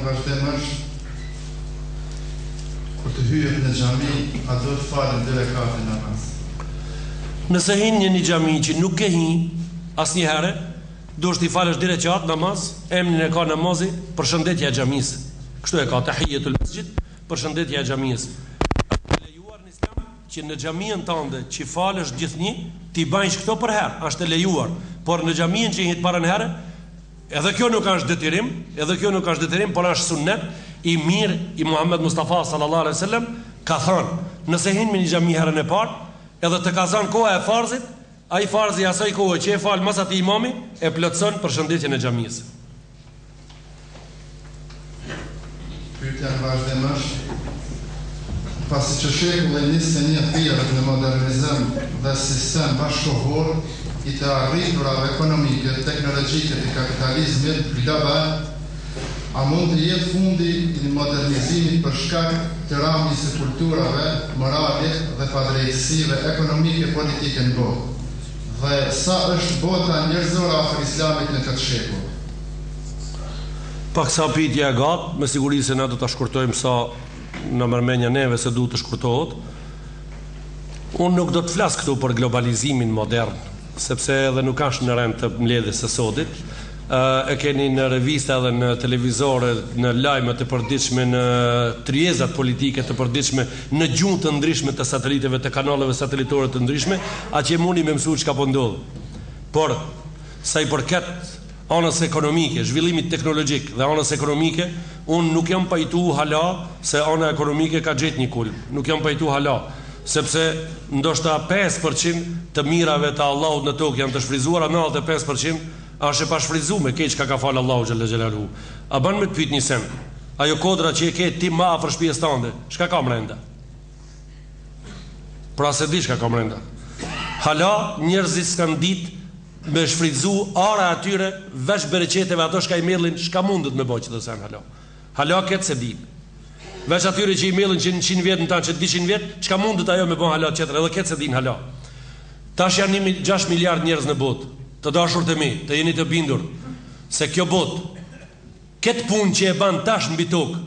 vazhdim është kur të hyhet në xhami, a do të falen 2 rekate namaz? Nëse hin një xhami që nuk ke hin asnjëherë, duhet t'i falësh 2 rekat namaz, emrin e ka namazi, përshëndetja e xhamisë. Kështu e ka tahiyatul masjid, përshëndetja e xhamisë. Është lejuar në Islam që në xhaminë tënde që falësh gjithnjë, ti bëjsh këto për herë, është e lejuar, por në xhaminë që hit para në herë, edhe kjo nuk është detyrim, por është sunnet i mirë i Muhammed Mustafa sallallahu alaihi wasallam ka thënë, nëse hin me një xhami herën e parë, edhe të ka zënë koha e farzit, ai farzi asaj kohe që e fal mas atij imami e plotson përshëndetjen e xhamisë. Pyetja e vazhdim është, pasi që shekulli 21 thirrët në modernizëm dhe sistem bashkëkohor i të arriturave ekonomike, teknologjike të kapitalizmit global, a mund të jetë fundi i modernizimit për shkak të rrëmjes së kulturave, morale dhe padrejtësive ekonomike politike në botë? Dhe sa është bota njerëzore afër Islamit në këtë shekull? Pak sa pyetja e gatë, me siguri se na do ta shkurtojmë sa në mërmenja neve se duhet të shkurtohet. Unë nuk do të flas këtu për globalizimin modern, sepse edhe nuk është në rend të mbledhjes së sotit. E keni në revista dhe në televizore, në lajmet e përditshme, në tryezat politike të përditshme, në gjuhë të ndryshme të sateliteve, të kanaleve satelitore të ndryshme, që mundi me mësu çka po ndodh. Por sa i përket anës ekonomike, zhvillimit teknologjik dhe anës ekonomike, unë nuk jam pajtu hala se ana ekonomike ka gjetë një kulm. Nuk jam pajtu hala, sepse ndoshta 5% të mirave të Allahut në tokë janë të shfryzuara, 95% është e pashfryzuar me keq ka falë Allahu xhalla xhelalu. A bën me të pyet një sen, ajo kodra që e ke ti më afër shtëpisë tënde, çka ka brenda? Pra se di çka ka brenda. Hala njerëzit s'kan ditë me shfrytzu ara atyre veç bereqeteve ato shka i mellin, shka mundet me bëj që të sen hala. Hala këtë se di. Veç atyre që i mellin që 100 vjet në ta që 200 vjet, çka mundet ajo me bën hala tjetër, edhe këtë se din hala. Tash janë 6 miliard njerëz në botë. Të dashur të mi, të jeni të bindur se kjo botë, këtë punë që e ban tash mbi tokë,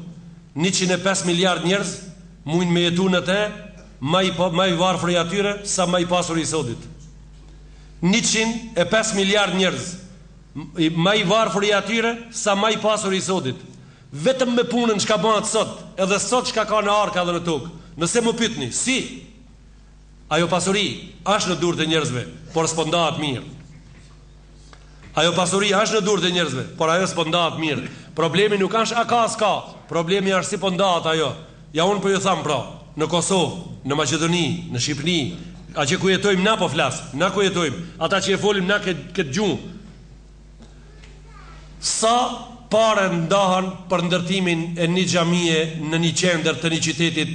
105 miliard njerëz mujnë me jetu në te, ma i varfër i atyre sa ma i pasur i sotit. 105 miliard njerëz ma i varfër i atyre sa ma i pasur i sotit. Vetëm me punën që ka bëhat sot, edhe sot që ka në arka dhe në tokë. Nëse më pytni, si? Ajo pasuri është në durë të njerëzve, por s'po ndahet mirë. Ajo pasuri është në durë të njerëzve, por ajo s'po ndahet mirë. Problemi nuk është a ka s'ka, problemi është si po ndahet ajo. Ja unë po ju tham pra, në Kosovë, në Maqedoni, në Shqipëni, a që ku jetojmë na po flas, na ku jetojmë, ata që e folim na këtë gjuhë. Sa pare ndahen për ndërtimin e një xhamie në një qendër të një qytetit,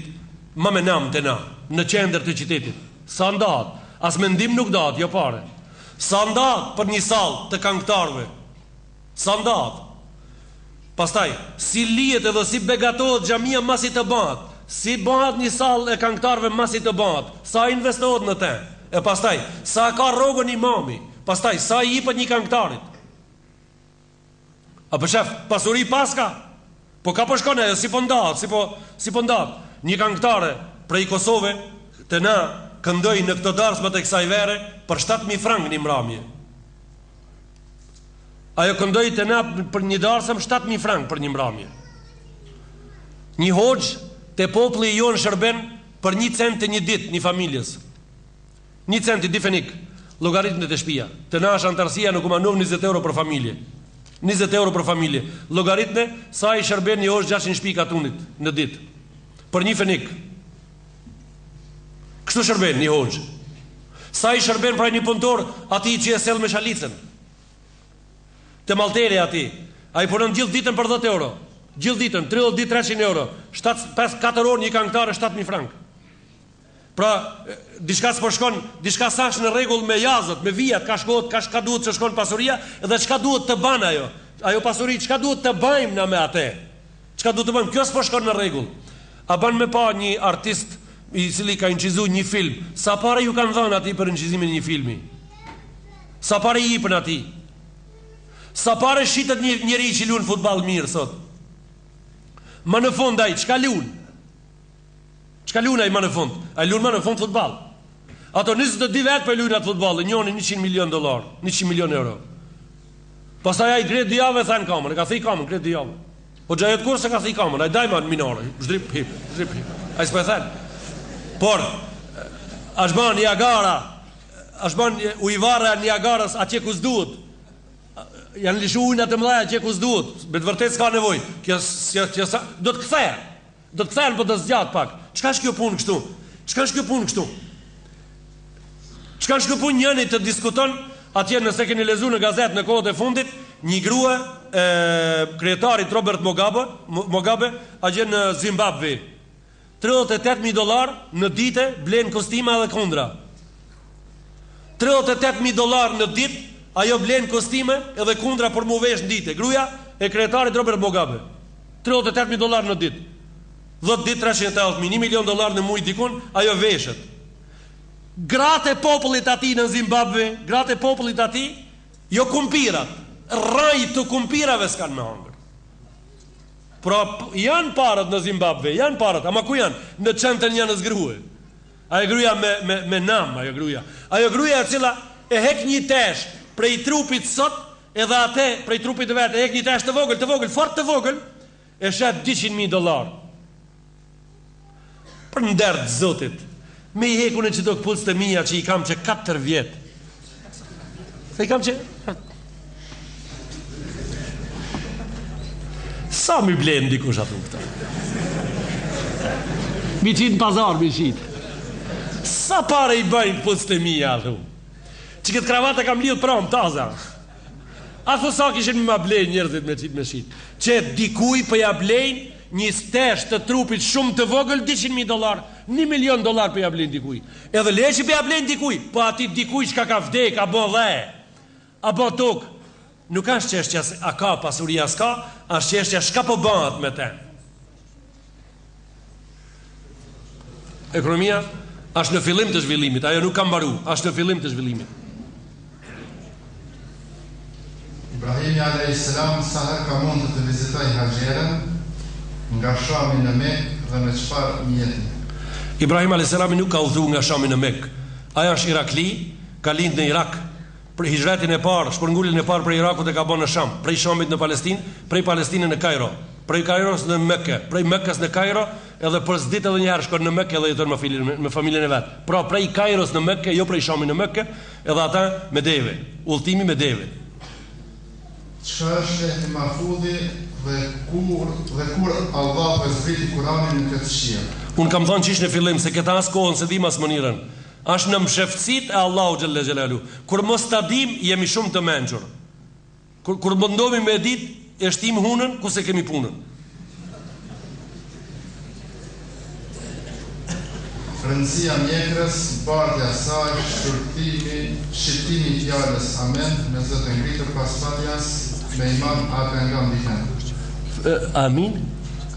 më me nam të na, në qendër të qytetit. Sa ndahet? As mendim nuk ndahet, jo pare. Sa ndahet për një sallë të këngëtarëve? Sa ndahet? Pastaj, si lihet edhe si begatohet xhamia masi të bëhet? Si bëhet një sallë e këngëtarëve masi të bëhet? Sa investohet në të? E pastaj, sa ka rrogën imami? Pastaj, sa i jepet një këngëtarit? A për shef, pasuri paska? Po ka përshkone, si po ndahet, si po ndahet. Një këngëtare prej Kosove të na këndoj në këto darsmat e kësaj vere për 7.000 frank një mramje. Ajo këndoj të na për një darsëm 7.000 frank për një mramje. Një hoxh të populli i jonë shërben për 1 cent të një dit një familjes. 1 cent i difenik, logaritmën e të shpia. Të na është antarësia në kumanov 20 euro për familje. 20 euro për familje. Logaritme sa i shërben një hoxh 600 shpika tunit në dit. Për një fenik. Kështu shërben një hoxh. Sa i shërben pra një punëtor ati që e sel me shalicën. Të maltere ati. A i punon gjithë ditën për 10 euro. Gjithë ditën, 30 ditë 300 euro. 4 orë një këngëtare 7.000 frank. Pra, diçka s'po shkon, diçka s'është në rregull me jazët, me vijat, ka shkohet, ka duhet të shkon pasuria dhe çka duhet të bën ajo. Ajo pasuri çka duhet të bëjmë na me atë. Çka duhet të bëjmë? Kjo s'po shkon në rregull. A bën me pa një artist i cili ka incizuar një film, sa parë ju kanë dhënë atij për incizimin e një filmi? Sa parë i jepën atij? Sa parë shitet një njerëz që luan futboll mirë sot? Më në fund ai çka lun? Çka lun ai më në fund? Ai lun më në fund futboll. Ato 22 vjet po luajnë atë futboll, njëri $100 milion, $100 milion euro. Pastaj ai gret 2 javë than kamën, ka thënë kamën gret 2 javë. Po xhajet kurse ka thënë kamën, ai dajman minore, zhrip hip. Ai s'po thën. Por Ashban Niagara, Ashban ujvara Niagaras atje ku s'duhet. Janë lishu ujnë atë mëdha atje ku s'duhet. Me të vërtetë s'ka nevojë. Kjo do të kthehen. Do të kthehen po të zgjat pak. Çka është kjo punë kështu? Çka është kjo punë kështu? Çka është kjo punë njëri të diskuton atje nëse keni lexuar në gazetë në kohët e fundit, një grua kryetarit Robert Mugabe atje në Zimbabwe. $38,000 në ditë blen kostima dhe kundra. $38,000 në ditë ajo blen kostime edhe kundra për mu vesh në ditë. Gruaja e kryetarit Robert Mugabe. $38,000 në ditë. 10 ditë $380,000, $1 milion në muaj dikun, ajo veshet. Gratë e popullit ati në Zimbabwe, gratë e popullit ati, jo kumpirat, raj të kumpirave s'kan me hangër. Pra janë parët në Zimbabwe, janë parët, ama ku janë? Në qëntën janë zgrue. Ajo gruaja me nam, ajo gruaja. Ajo gruaja e cila e hek një tesh prej trupit sot, edhe atë prej trupit të vetë, e hek një tesh të vogël, fort të vogël, e shet $200,000. Për ndërë të zotit, me i hekun e që do këpullës të mija që i kam që 4 vjetë. Se i kam që... Sa mi blenë dikush atë këta? Mi qitë në pazar, mi qitë. Sa pare i bëjnë këpullës të mija atë? Që këtë kravatë e kam lidhë pramë, taza. Ato sa kishin me ma blenë njërëzit me qitë me qitë. Që dikuj për ja blenë një stesh të trupit shumë të vogël $200,000, $1 milion për ja blenë dikuj. Edhe leshi për ja blenë dikuj, po ati dikuj që ka vdek, a bo dhe, a bo tuk. Nuk është qeshtja a ka pasuria s'ka, është qeshtja shka po bëhat me te. Ekonomia është në fillim të zhvillimit, ajo nuk ka mbaru, është në fillim të zhvillimit. Ibrahimi a.s. sa her ka mund të vizitoj Haxherën nga Shami në Mekë dhe me çfarë mjeti? Ibrahim a.s. nuk ka udhëruar nga Shami në Mekë. Aja është Irakli, ka lind në Irak. Për hijretin e parë, shpërnguljen e parë për Irakut e ka bën në Sham, prej Shamit në Palestinë, prej Palestinës në Kairo, prej Kairos në Mekë, prej Mekës në Kairo, edhe për s'ditë edhe një herë shkon në Mekë edhe jeton me familjen e vet. Pra prej Kairos në Mekë, jo prej Shamit në Mekë, edhe ata me deve, udhëtimi me deve. Çfarë është e mahfudhi dhe kur Allah e zbriti Kur'anin në këtë shiell? Unë kam thënë qish në fillim se këta as kohën se dim as mënirën. Është në mshëftësit e Allahu xhalla xhelalu. Kur mos ta dim, jemi shumë të mençur. Kur mundohemi me ditë, e shtim hunën ku se kemi punën. Rëndësia mjekrës, bardhja saj, shqiptimi i fjalës amen, me zë të ngritur pas fatjas, me iman atë nga ndihen. Amin?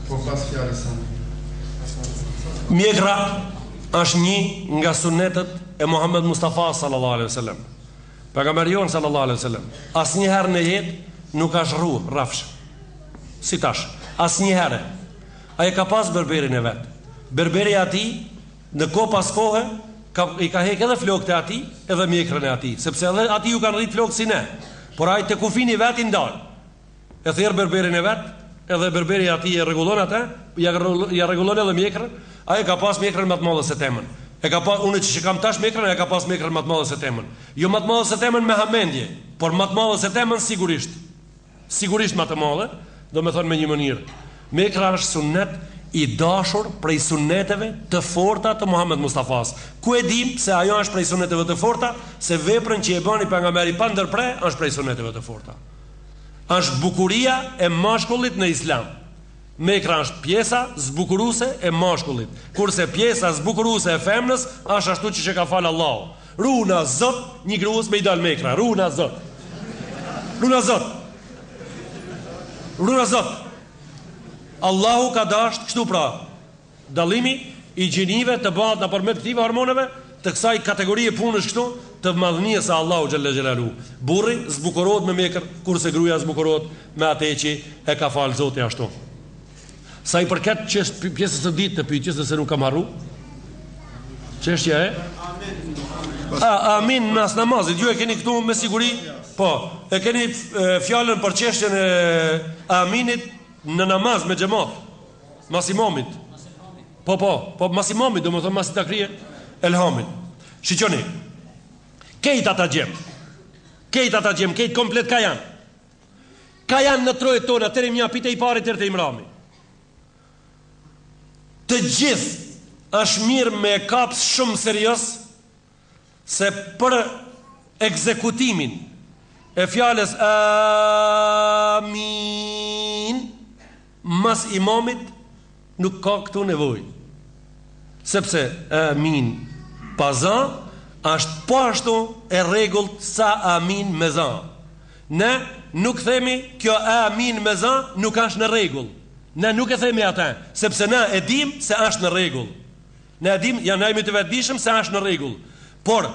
Po pas fjalës amen. Mjekra është një nga sunetet e Muhammed Mustafa sallallahu alaihi wasallam. Pejgamberi sallallahu alaihi wasallam asnjëherë në jetë nuk ka shru rrafsh. Si tash, asnjëherë. Ai ka pas berberin e vet. Berberi i ati në kohë pas kohë i ka hek edhe flokët e ati edhe mjekrën e ati, sepse edhe ati ju kanë rrit flokët si ne. Por ai te kufini vet i ndal. E thirr berberin e vet, edhe berberi i ati e rregullon atë, ja rregullon edhe mjekrën. Ai ka pas mjekrën më të madhe se temën. E ka pas unë që kam tash mjekrën, ai ka pas mjekrën më të madhe se temën. Jo më të madhe se temën me hamendje, por më të madhe se temën sigurisht. Sigurisht më të madhe, do me thonë me një mënyrë. Mjekra është sunet i dashur prej suneteve të forta të Muhammed Mustafas. Ku e dim se ajo është prej suneteve të forta, se veprën që e bani pejgamberi pa ndërprer është prej suneteve të forta. Është bukuria e mashkullit në Islam. Mekra është pjesa zbukuruese e mashkullit, kurse pjesa zbukuruese e femnës është ashtu që ka falë Allahu. Runa Zot, një gruas me i dal mekra, runa Zot. Runa Zot. Runa Zot. Allahu ka dashur kështu pra. Dallimi i gjinive të bëhet nëpërmjet këtyre hormoneve, të kësaj kategorie punësh kështu, të madhënisë së Allahu xhalla xhelalu. Burri zbukurohet me mekër, kurse gruaja zbukurohet me atë që e ka falë Zoti ashtu. Sa i përket pjesës së ditë të pyetjes se nuk kam harru. Çështja e amin nas namazit. Ju e keni këtu me siguri? Po, e keni fjalën për çështjen e aminit në namaz me xhamat. Mas imamit. Po, mas imamit, domethënë mas ta krije elhamin. Shiqoni. Kejt ata gjem, kejt komplet ka janë. Ka janë në trojet tona, tëre mja pite i pari tërë të imrami. Të gjithë është mirë me kaps shumë serios, se për ekzekutimin e fjales amin mas imamit nuk ka këtu nevoj. Sepse amin pazan është po ashtu e rregullt sa amin me zan. Ne nuk themi kjo amin me zan nuk është në rregull. Ne nuk e themi atë, sepse ne e dim se është në rregull. Ne e dim, janë jemi të vetëdijshëm se është në rregull. Por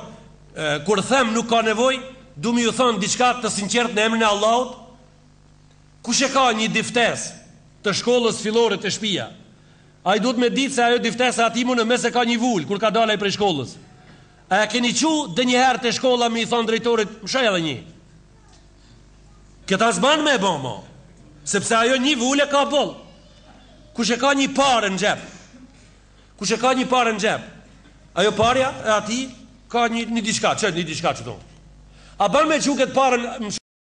kur them nuk ka nevojë, du mi ju thonë diçka të sinqert në emrin e Allahut. Kush e ka një diftes të shkollës fillore të shtëpia? Ai duhet me ditë se ajo diftesa ati mu në mes e ka një vull kur ka dalë ai prej shkollës. A keni qu dhe njëherë të shkolla me i thonë drejtorit, më shaj edhe një. Këta zban me e bëmo, sepse ajo një vull e ka boll. Kush e ka një parë në xhep? Kush e ka një parë në xhep? Ajo parja e ati ka një diçka, një diçka që tonë. A bën me që këtë parën më